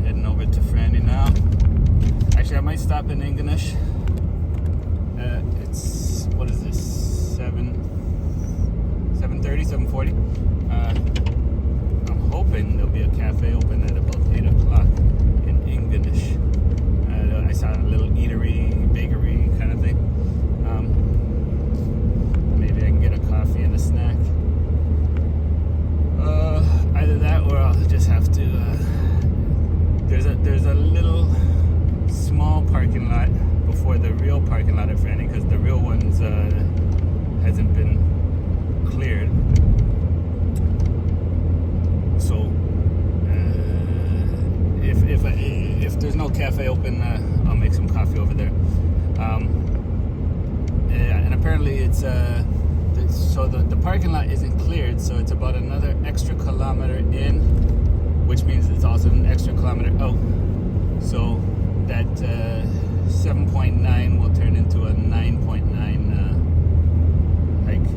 Heading over to Franey now. Actually, I might stop in Ingonish. It's, what is this, 7:30, 7:40. I'm hoping there'll be a cafe open at about 8 o'clock in Ingonish. I saw a little eatery, bakery kind of thing. Maybe I can get a coffee and a snack. Either that or I'll just have to, there's a little small parking lot before the real parking lot at Franey, because the real one's hasn't been cleared. So if there's no cafe open, I'll make some coffee over there. And apparently it's so the parking lot isn't cleared, so it's about another extra kilometer in, which means it's also an extra kilometer out. So that 7.9 will turn into a 9.9 hike.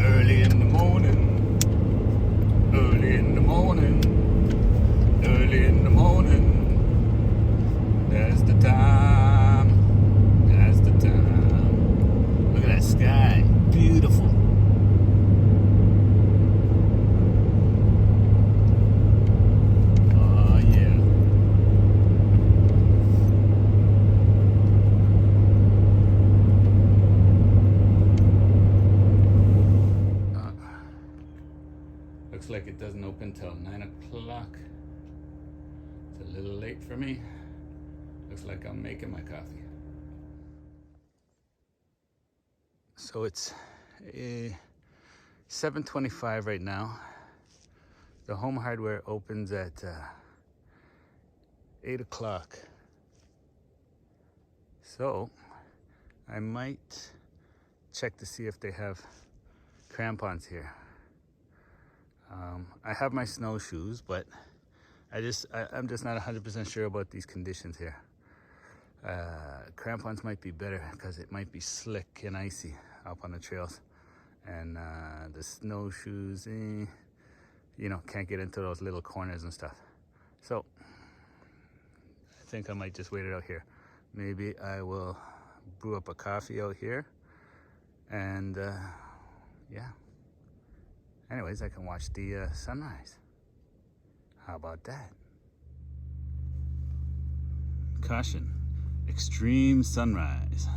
Early in the morning, early in the morning, early in the morning. That's the time, that's the time. Look at that sky, beautiful. Oh yeah. Looks like it doesn't open till 9 o'clock. It's a little late for me. Looks like I'm making my coffee. So it's 7:25 right now. The home hardware opens at 8 o'clock. So I might check to see if they have crampons here. I have my snowshoes, but I'm just not 100% sure about these conditions here. Crampons might be better because it might be slick and icy up on the trails, and the snowshoes, can't get into those little corners and stuff. So I think I might just wait it out here. Maybe I will brew up a coffee out here, and yeah. Anyways, I can watch the sunrise. How about that? Caution, extreme sunrise.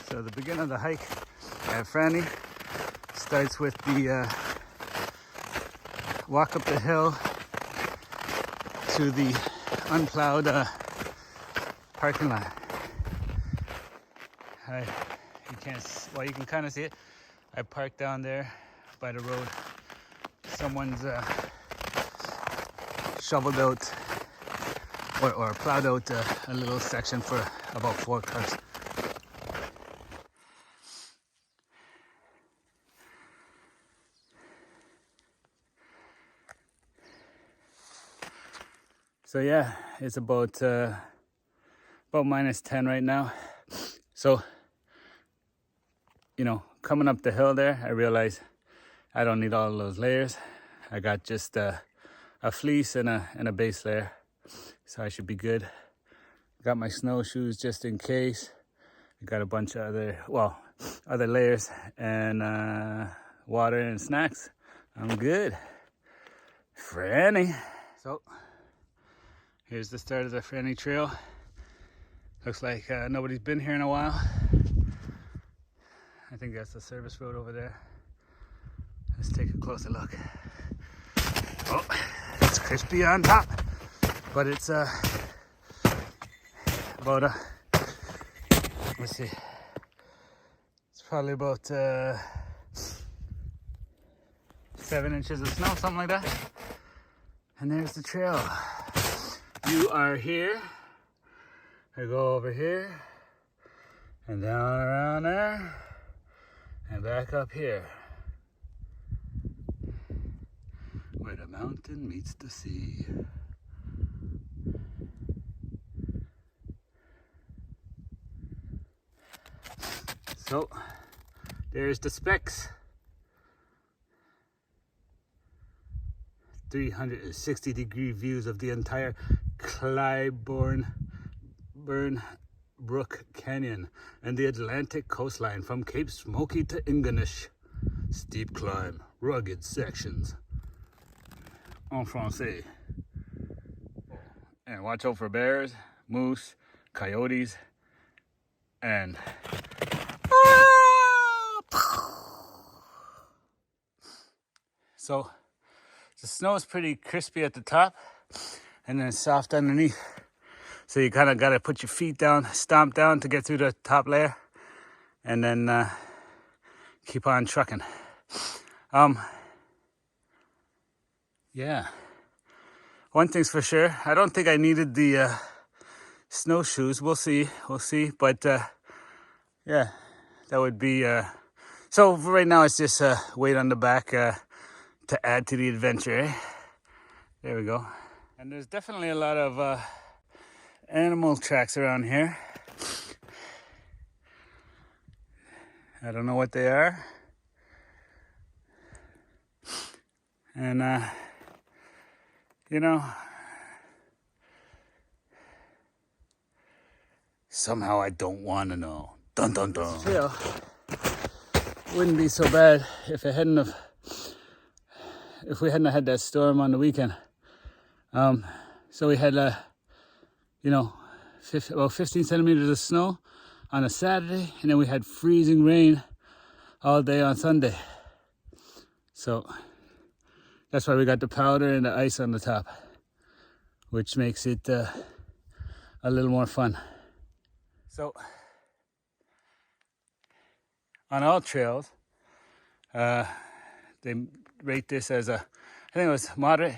So the beginning of the hike at Franey starts with the walk up the hill to the unplowed parking lot. You can kind of see it. I parked down there by the road. Someone's shoveled out or plowed out a little section for about 4 cars. So yeah, it's about minus 10 right now. So, coming up the hill there, I realized I don't need all those layers. I got just a fleece and a base layer, so I should be good. Got my snowshoes just in case. I got a bunch of other layers and water and snacks. I'm good. Franny. So here's the start of the Franey Trail. Looks like nobody's been here in a while. I think that's the service road over there. Let's take a closer look. Oh, it's crispy on top, but it's about let's see. It's probably about 7 inches of snow, something like that. And there's the trail. You are here. I go over here, And down around there. And back up here. Where the mountain meets the sea. So, there's the specs. 360-degree views of the entire Clybourne Brook Canyon and the Atlantic coastline from Cape Smokey to Ingonish. Steep climb, rugged sections. En français. And watch out for bears, moose, coyotes, and so the snow is pretty crispy at the top and then it's soft underneath. So you kind of got to put your feet down, stomp down to get through the top layer and then keep on trucking. Yeah. One thing's for sure, I don't think I needed the snowshoes. We'll see. But yeah, that would be... So for right now, it's just weight on the back to add to the adventure, eh? There we go. And there's definitely a lot of animal tracks around here. I don't know what they are. And, you know, somehow I don't want to know. Dun dun dun. This trail wouldn't be so bad if we hadn't had that storm on the weekend. So we had you know, about 15 centimeters of snow on a Saturday, and then we had freezing rain all day on Sunday. So that's why we got the powder and the ice on the top, which makes it a little more fun. So on all trails, they rate this as I think it was moderate,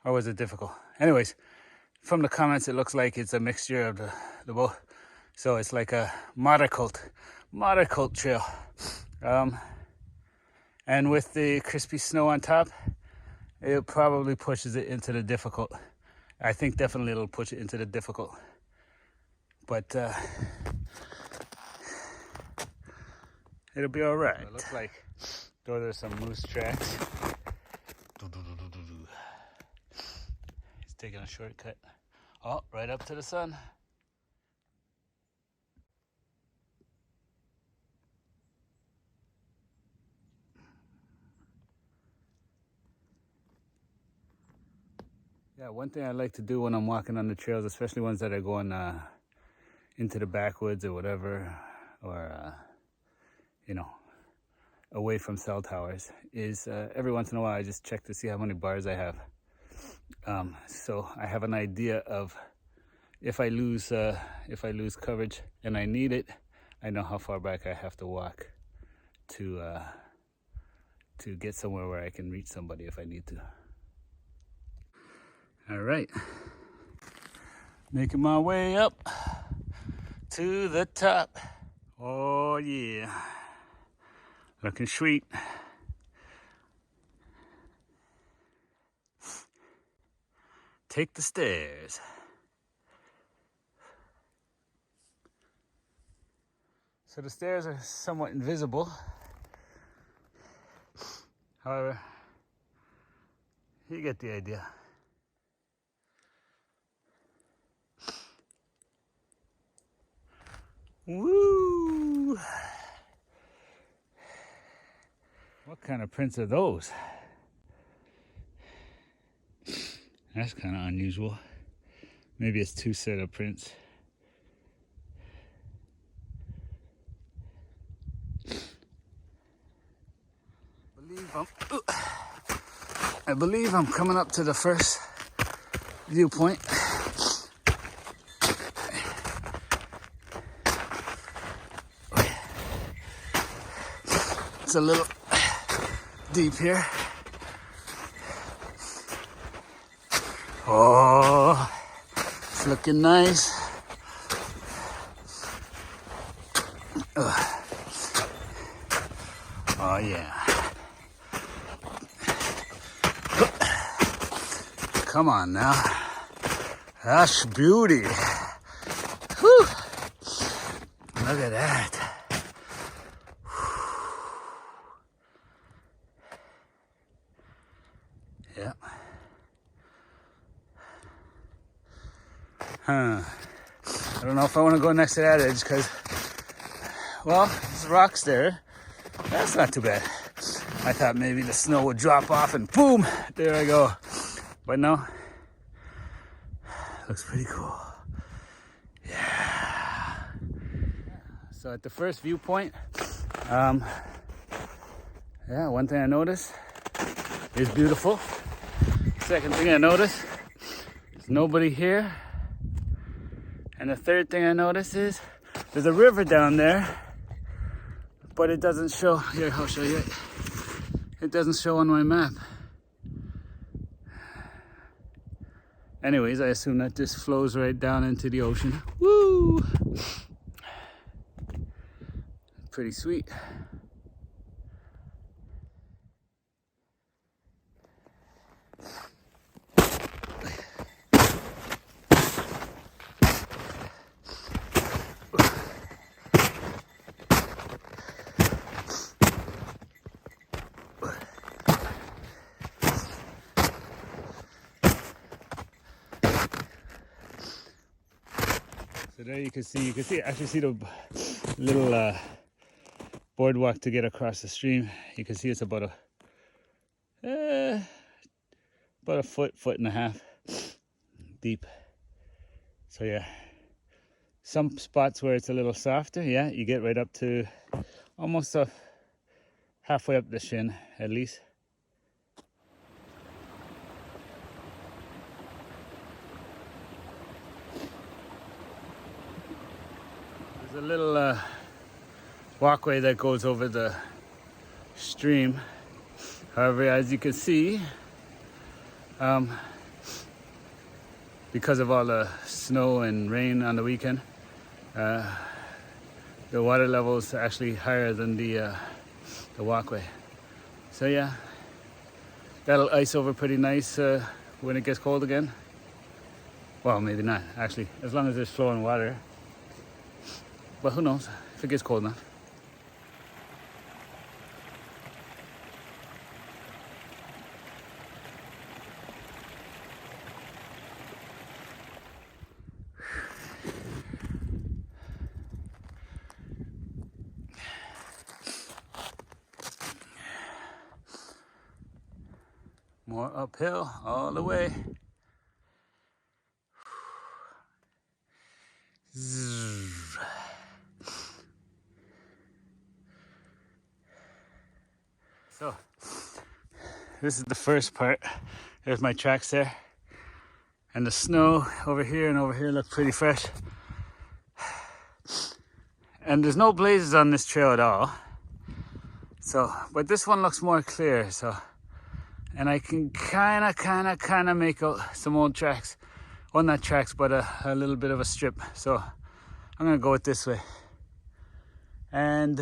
or was it difficult? Anyways, from the comments, it looks like it's a mixture of the both. So it's like a moderate trail. And with the crispy snow on top, it probably pushes it into the difficult. I think definitely it'll push it into the difficult. But it'll be all right. It looks like there's some moose tracks. He's taking a shortcut. Oh, right up to the sun. Yeah, one thing I like to do when I'm walking on the trails, especially ones that are going into the backwoods or whatever, or you know, away from cell towers, is every once in a while I just check to see how many bars I have. So I have an idea of if I lose coverage and I need it, I know how far back I have to walk to get somewhere where I can reach somebody if I need to. All right, making my way up to the top. Oh yeah, looking sweet. Take the stairs. So the stairs are somewhat invisible. However, you get the idea. Woo! What kind of prints are those? That's kind of unusual. Maybe it's two set of prints. I believe I'm coming up to the first viewpoint. It's a little deep here. Oh, it's looking nice. Oh yeah. Come on now. That's beauty. Whew. Look at that. Yeah. I don't know if I want to go next to that edge because, well, there's rocks there. That's not too bad. I thought maybe the snow would drop off and boom, there I go. But no, looks pretty cool. Yeah. So at the first viewpoint, yeah, one thing I noticed is beautiful. Second thing I noticed is nobody here. And the third thing I noticed is there's a river down there, but it doesn't show. Here, I'll show you. It doesn't show on my map. Anyways, I assume that this flows right down into the ocean. Woo! Pretty sweet. So there you can actually see the little boardwalk to get across the stream. You can see it's about a foot and a half deep. So yeah, some spots where it's a little softer, yeah, you get right up to almost halfway up the shin at least. There's a little walkway that goes over the stream. However, as you can see, because of all the snow and rain on the weekend, the water level is actually higher than the walkway. So yeah, that'll ice over pretty nice when it gets cold again. Well, maybe not actually, as long as there's flowing water. But who knows if it gets cold enough. More uphill all the way. So, this is the first part. There's my tracks there. And the snow over here and over here look pretty fresh. And there's no blazes on this trail at all. So, but this one looks more clear, so. And I can kind of make out some old tracks. Well, not tracks, but a little bit of a strip. So I'm gonna go it this way. And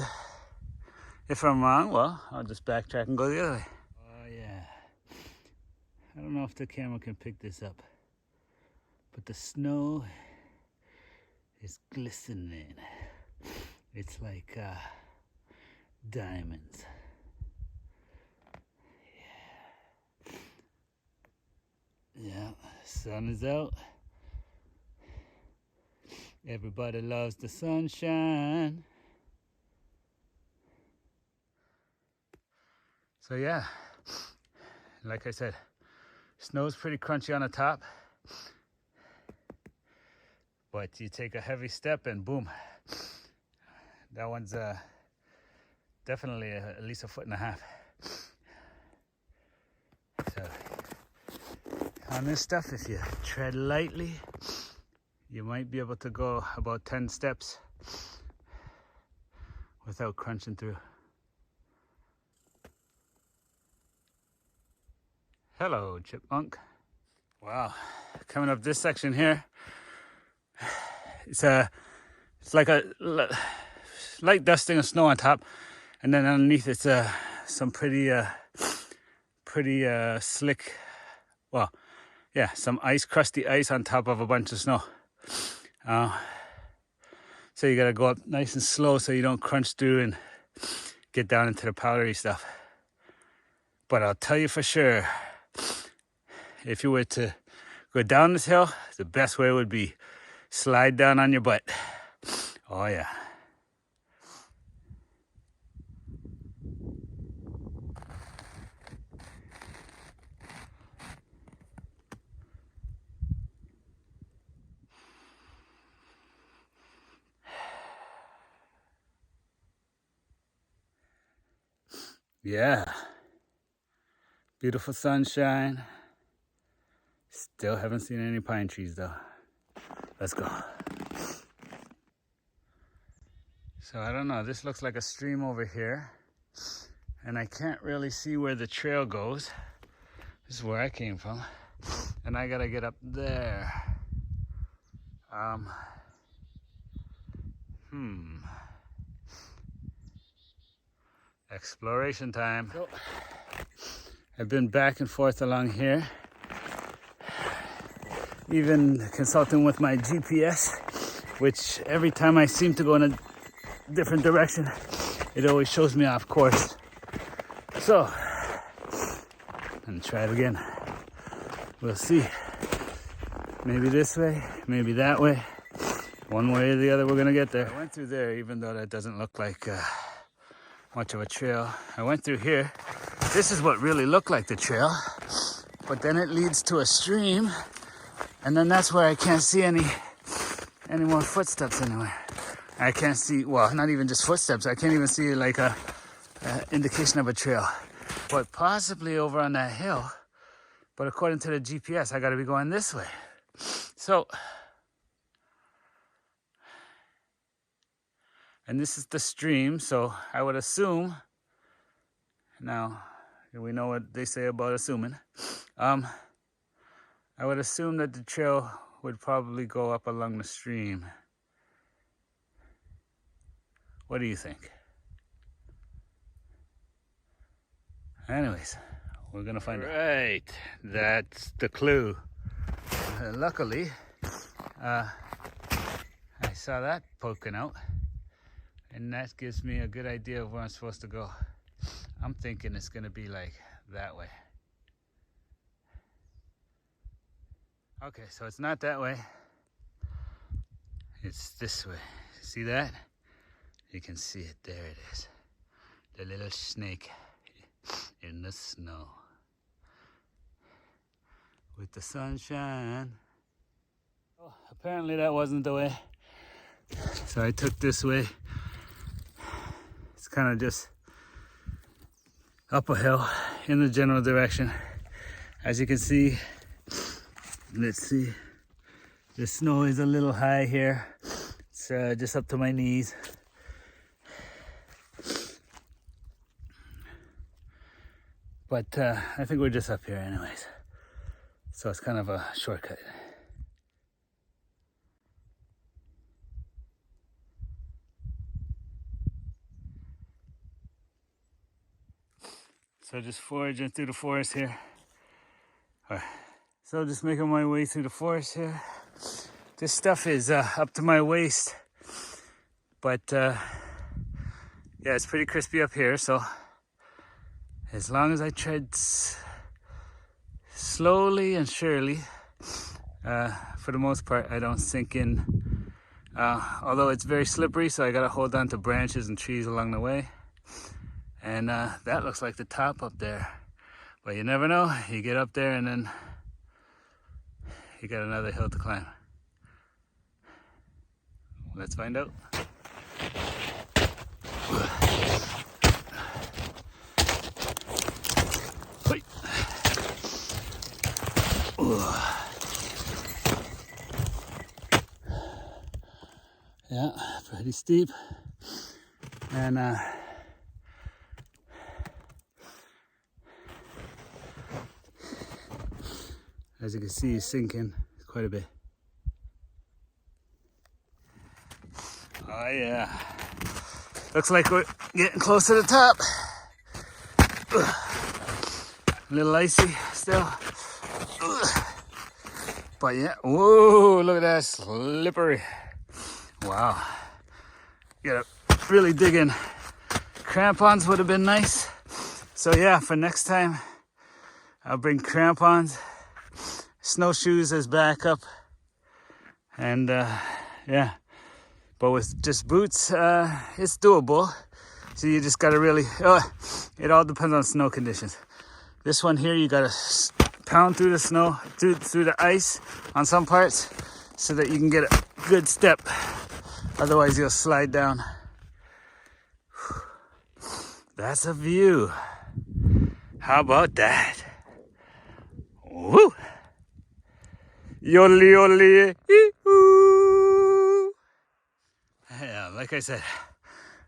if I'm wrong, well, I'll just backtrack and go the other way. Oh yeah. I don't know if the camera can pick this up, but the snow is glistening. It's like diamonds. Yeah, sun is out. Everybody loves the sunshine. So yeah, like I said, snow's pretty crunchy on the top. But you take a heavy step and boom. That one's definitely at least a foot and a half. So on this stuff, if you tread lightly, you might be able to go about 10 steps without crunching through. Hello, chipmunk. Wow, coming up this section here, it's like a light dusting of snow on top, and then underneath it's some pretty slick, well, yeah, some crusty ice on top of a bunch of snow. So you gotta go up nice and slow so you don't crunch through and get down into the powdery stuff. But I'll tell you for sure, if you were to go down this hill, the best way would be slide down on your butt. Oh yeah. Yeah. Beautiful sunshine. Still haven't seen any pine trees though. Let's go. So I don't know, this looks like a stream over here. And I can't really see where the trail goes. This is where I came from. And I gotta get up there. Exploration time. So, I've been back and forth along here. Even consulting with my GPS, which every time I seem to go in a different direction, it always shows me off course. So, I'm gonna try it again. We'll see. Maybe this way, maybe that way. One way or the other, we're gonna get there. I went through there, even though that doesn't look like much of a trail. I went through here. This is what really looked like the trail, but then it leads to a stream, and then that's where I can't see any more footsteps anywhere. I can't see, well, not even just footsteps. I can't even see like a indication of a trail, but possibly over on that hill. But according to the GPS, I got to be going this way. So, and this is the stream, so I would assume, now we know what they say about assuming, I would assume that the trail would probably go up along the stream. What do you think? Anyways, we're gonna find out. Right, that's the clue. Luckily, I saw that poking out, and that gives me a good idea of where I'm supposed to go. I'm thinking it's gonna be like that way. Okay, so it's not that way. It's this way. See that? You can see it. There it is. The little snake in the snow. With the sunshine. Oh, apparently that wasn't the way. So I took this way. It's kind of just up a hill in the general direction. As you can see, let's see, the snow is a little high here. It's just up to my knees. But I think we're just up here anyways. So it's kind of a shortcut. So just foraging through the forest here. All right. So just making my way through the forest here. This stuff is up to my waist. But yeah, it's pretty crispy up here. So as long as I tread slowly and surely, for the most part, I don't sink in. Although it's very slippery, so I gotta hold on to branches and trees along the way. And that looks like the top up there. But you never know. You get up there and then you got another hill to climb. Let's find out. Yeah, pretty steep. And as you can see, it's sinking quite a bit. Oh yeah. Looks like we're getting close to the top. A little icy still. But yeah, whoa, look at that, slippery. Wow. Gotta really dig in. Crampons would have been nice. So yeah, for next time, I'll bring crampons, snowshoes as backup, and yeah. But with just boots, it's doable. So you just gotta really, it all depends on snow conditions. This one here, you gotta pound through the snow, through the ice on some parts so that you can get a good step. Otherwise you'll slide down. That's a view. How about that? Woo! Yoli yoli. Ee-oo. Yeah, like I said,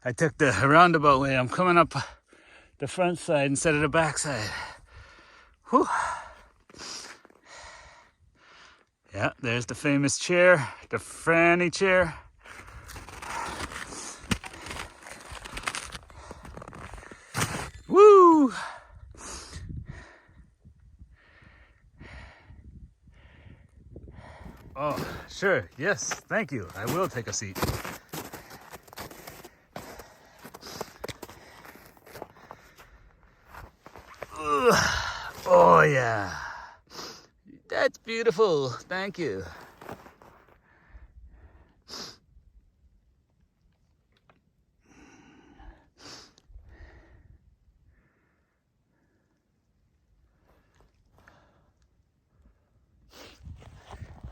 I took the roundabout way. I'm coming up the front side instead of the back side. Whew. Yeah, there's the famous chair, the Franey chair. Woo! Oh, sure, yes, thank you. I will take a seat. Oh yeah, that's beautiful. Thank you.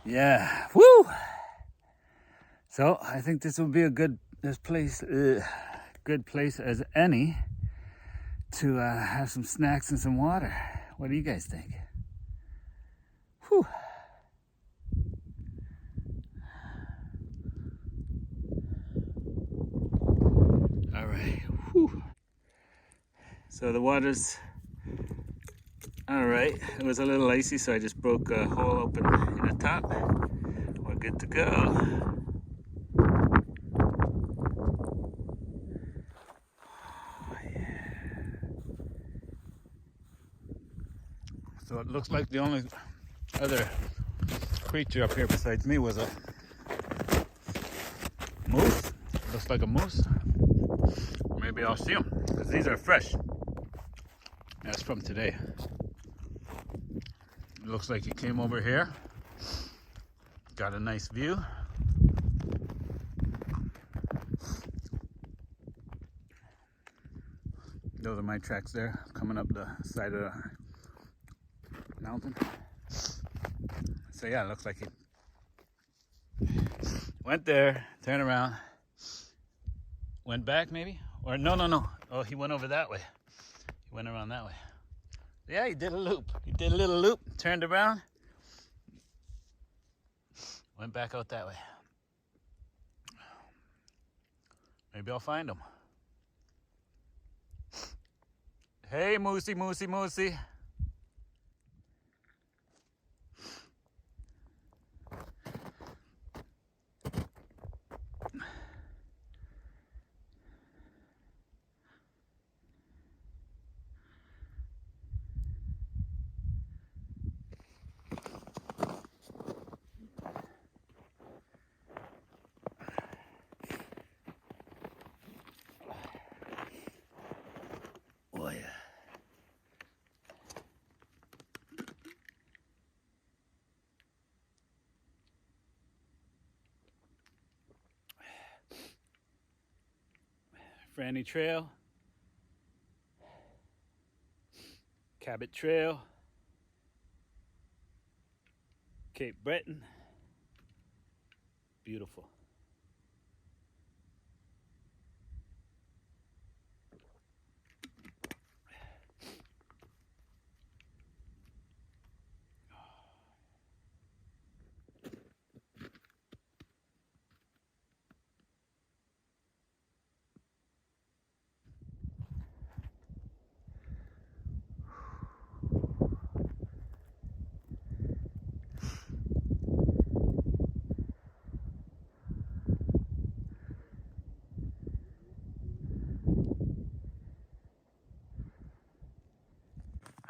Yeah, woo! So I think this will be a good place as any to have some snacks and some water. What do you guys think? Whew. All right. Whew. So the water's all right. It was a little icy, so I just broke a hole open in the top. We're good to go. So it looks like the only other creature up here besides me was a moose. Looks like a moose. Maybe I'll see them because these are fresh. That's from today. It looks like he came over here. Got a nice view. Those are my tracks there, coming up the side of the mountain. So yeah, it looks like he went there, turned around, went back maybe? Or no. Oh, he went over that way. He went around that way. Yeah, he did a loop. He did a little loop, turned around, went back out that way. Maybe I'll find him. Hey, Moosey, Moosey, Moosey. Oh, yeah. Franey Trail, Cabot Trail, Cape Breton. Beautiful.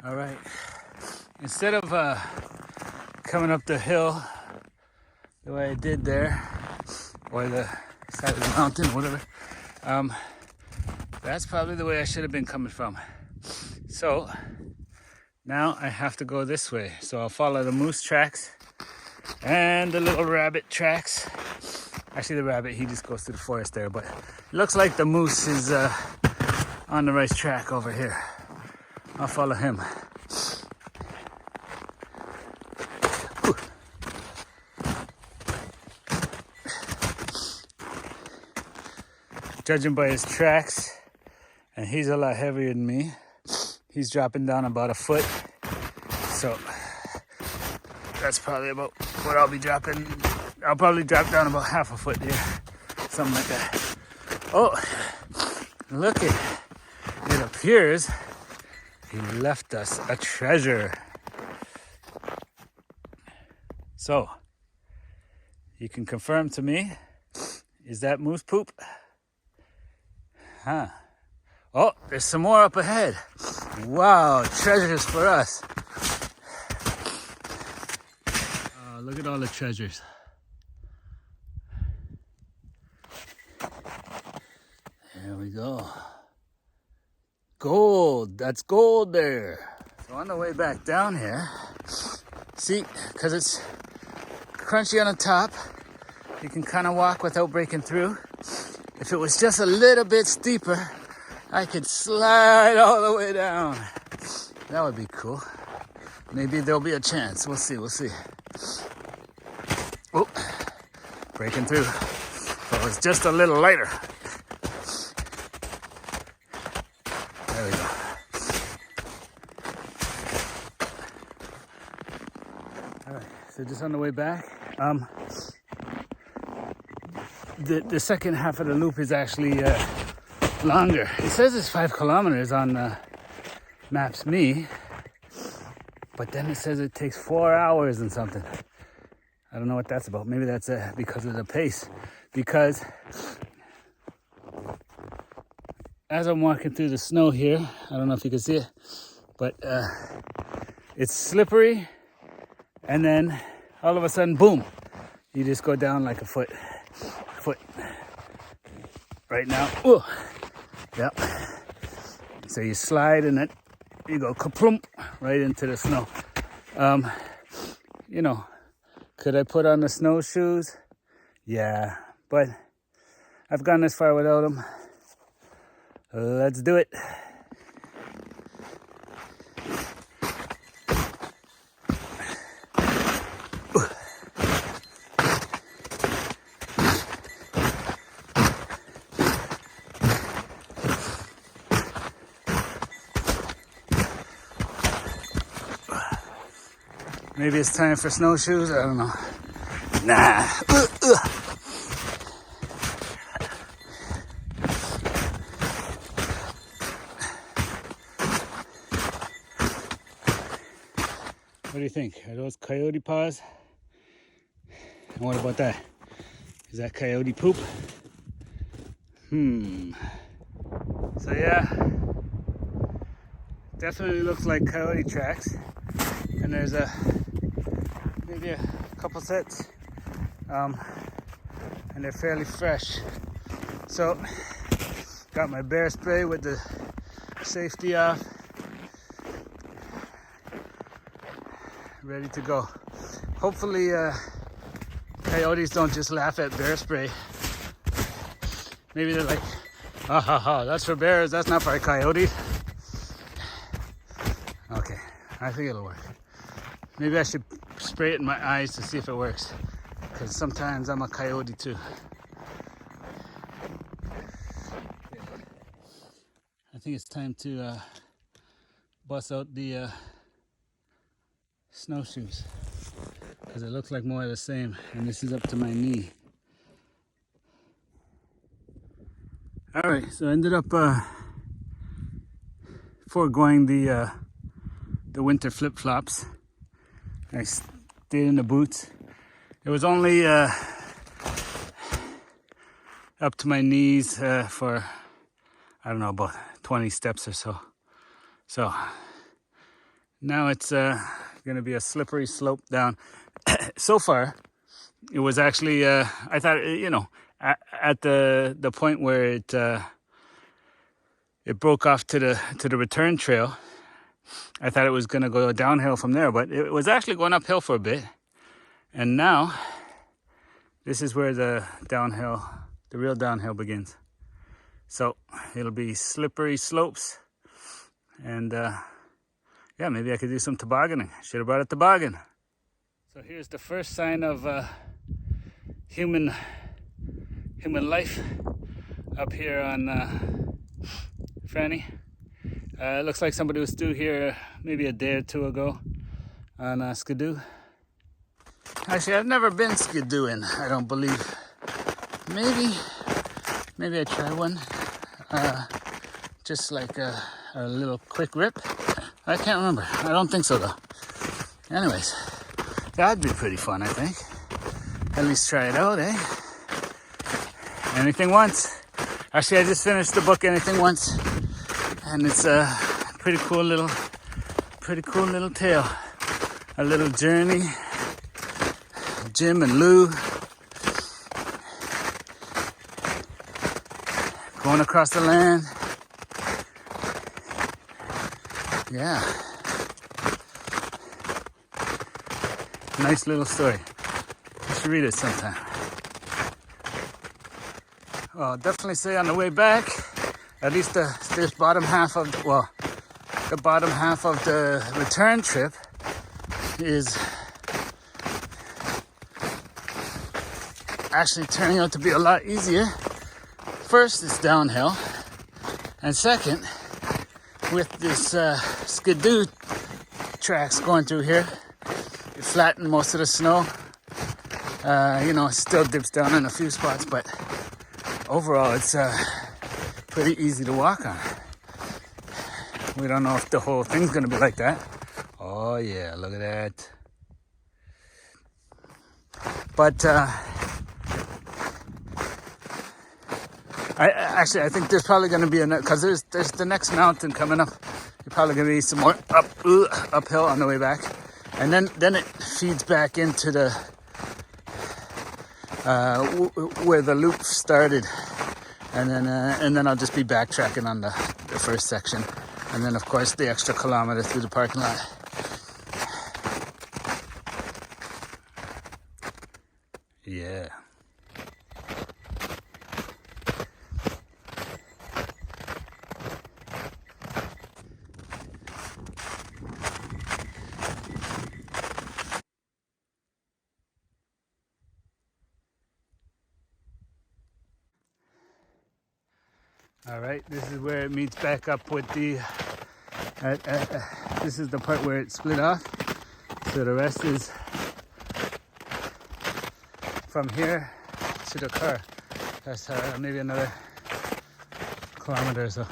All right. Instead of coming up the hill the way I did there, or the side of the mountain, whatever, that's probably the way I should have been coming from. So now I have to go this way. So I'll follow the moose tracks and the little rabbit tracks. Actually, the rabbit, he just goes through the forest there, but it looks like the moose is on the right track over here. I'll follow him. Ooh. Judging by his tracks, and he's a lot heavier than me, he's dropping down about a foot. So that's probably about what I'll be dropping. I'll probably drop down about half a foot here, something like that. Oh, look it appears he left us a treasure. So, you can confirm to me, is that moose poop? Huh. Oh, there's some more up ahead. Wow, treasures for us. Look at all the treasures. There we go. Gold, that's gold there. So on the way back down here, see, because it's crunchy on the top, you can kind of walk without breaking through. If it was just a little bit steeper, I could slide all the way down. That would be cool. Maybe there'll be a chance. We'll see, we'll see. Oh, breaking through. If it was just a little lighter. There we go. All right, so just on the way back, the second half of the loop is actually longer. It says it's 5 kilometers on Maps Me, but then it says it takes 4 hours and something. I don't know what that's about. Maybe that's because of the pace. Because as I'm walking through the snow here, I don't know if you can see it, but it's slippery, and then all of a sudden, boom, you just go down like a foot. Right now, ooh, yep. So you slide and then you go kaplump right into the snow. You know, could I put on the snowshoes? Yeah, but I've gone this far without them. Let's do it. Maybe it's time for snowshoes, I don't know. Nah. What do you think? Are those coyote paws? And what about that? Is that coyote poop? So yeah, definitely looks like coyote tracks. And there's maybe a couple sets, and they're fairly fresh. So, got my bear spray with the safety off, ready to go. Hopefully, coyotes don't just laugh at bear spray. Maybe they're like, ha ha ha, that's for bears, that's not for a coyote. Okay, I think it'll work. Maybe I should spray it in my eyes to see if it works, because sometimes I'm a coyote too. I think it's time to bust out the snowshoes, because it looks like more of the same, and this is up to my knee. All right, so I ended up foregoing the winter flip-flops. I stayed in the boots. It was only up to my knees for, I don't know, about 20 steps or so. So Now it's gonna be a slippery slope down. So far, it was actually I thought, you know, at the point where it broke off to the return trail, I thought it was gonna go downhill from there, but it was actually going uphill for a bit. And now this is where the real downhill begins. So it'll be slippery slopes, and yeah, maybe I could do some tobogganing. Should have brought a toboggan. So here's the first sign of human life up here on Franey. It looks like somebody was due here maybe a day or two ago on skidoo. Actually, I've never been skidooing, I don't believe. Maybe I try one. Just like a little quick rip. I can't remember. I don't think so though. Anyways, that'd be pretty fun, I think. At least try it out, eh? Anything Once. Actually, I just finished the book Anything Once, and it's a pretty cool little tale. A little journey. Jim and Lou going across the land. Yeah. Nice little story. You should read it sometime. Well, definitely say on the way back, at least this bottom half of the bottom half of the return trip is actually turning out to be a lot easier. First, it's downhill, and second, with this skidoo tracks going through here, it flattened most of the snow. You know, it still dips down in a few spots, but overall, it's pretty easy to walk on. We don't know if the whole thing's gonna be like that. Oh yeah, look at that. But I think there's probably going to be because there's the next mountain coming up. There's probably going to be some more uphill on the way back, and then it feeds back into the where the loop started, and then I'll just be backtracking on the first section, and then of course the extra kilometer through the parking lot. Yeah. All right, this is where it meets back up with the, this is the part where it split off. So the rest is from here to the car. That's maybe another kilometer or so.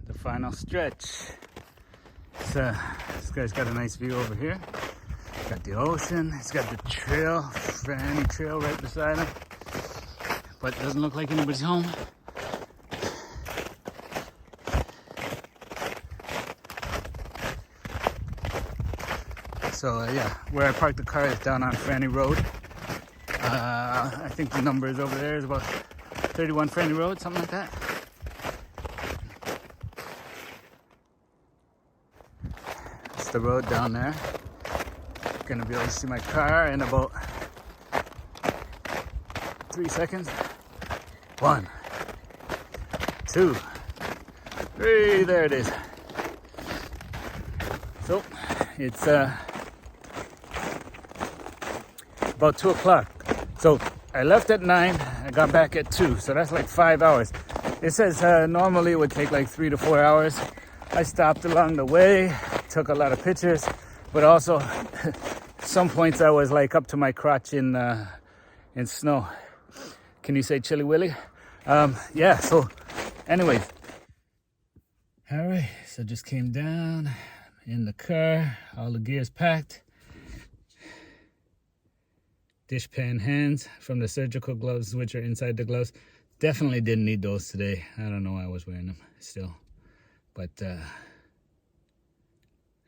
The final stretch. So this guy's got a nice view over here. Got the ocean, it's got the trail, Franey trail right beside him. But it doesn't look like anybody's home. So yeah, where I parked the car is down on Franey Road. I think the number is over there is about 31 Franey Road, something like that. That's the road down there. Gonna be able to see my car in about 3 seconds. 1, 2, 3, there it is. So it's about 2 o'clock. So I left at 9, I got back at 2, so that's like 5 hours. It says normally it would take like 3 to 4 hours. I stopped along the way, took a lot of pictures, but also some points I was like up to my crotch in snow. Can you say Chilly Willy? Yeah, so anyways. All right, so just came down in the car, all the gear's packed. Dishpan hands from the surgical gloves, which are inside the gloves. Definitely didn't need those today. I don't know why I was wearing them still. But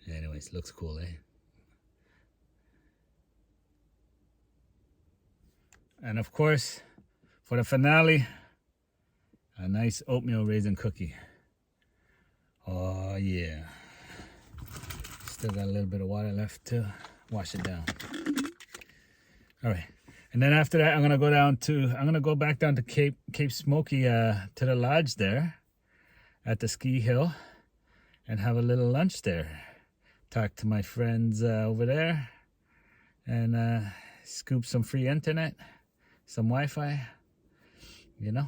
anyways, looks cool, eh? And of course, for the finale, a nice oatmeal raisin cookie. Oh yeah. Still got a little bit of water left to wash it down. All right. And then after that, I'm gonna go back down to Cape Smoky to the lodge there at the ski hill and have a little lunch there. Talk to my friends over there and scoop some free internet, some Wi-Fi, you know.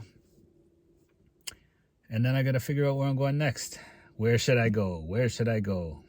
And then I gotta figure out where I'm going next. Where should I go? Where should I go?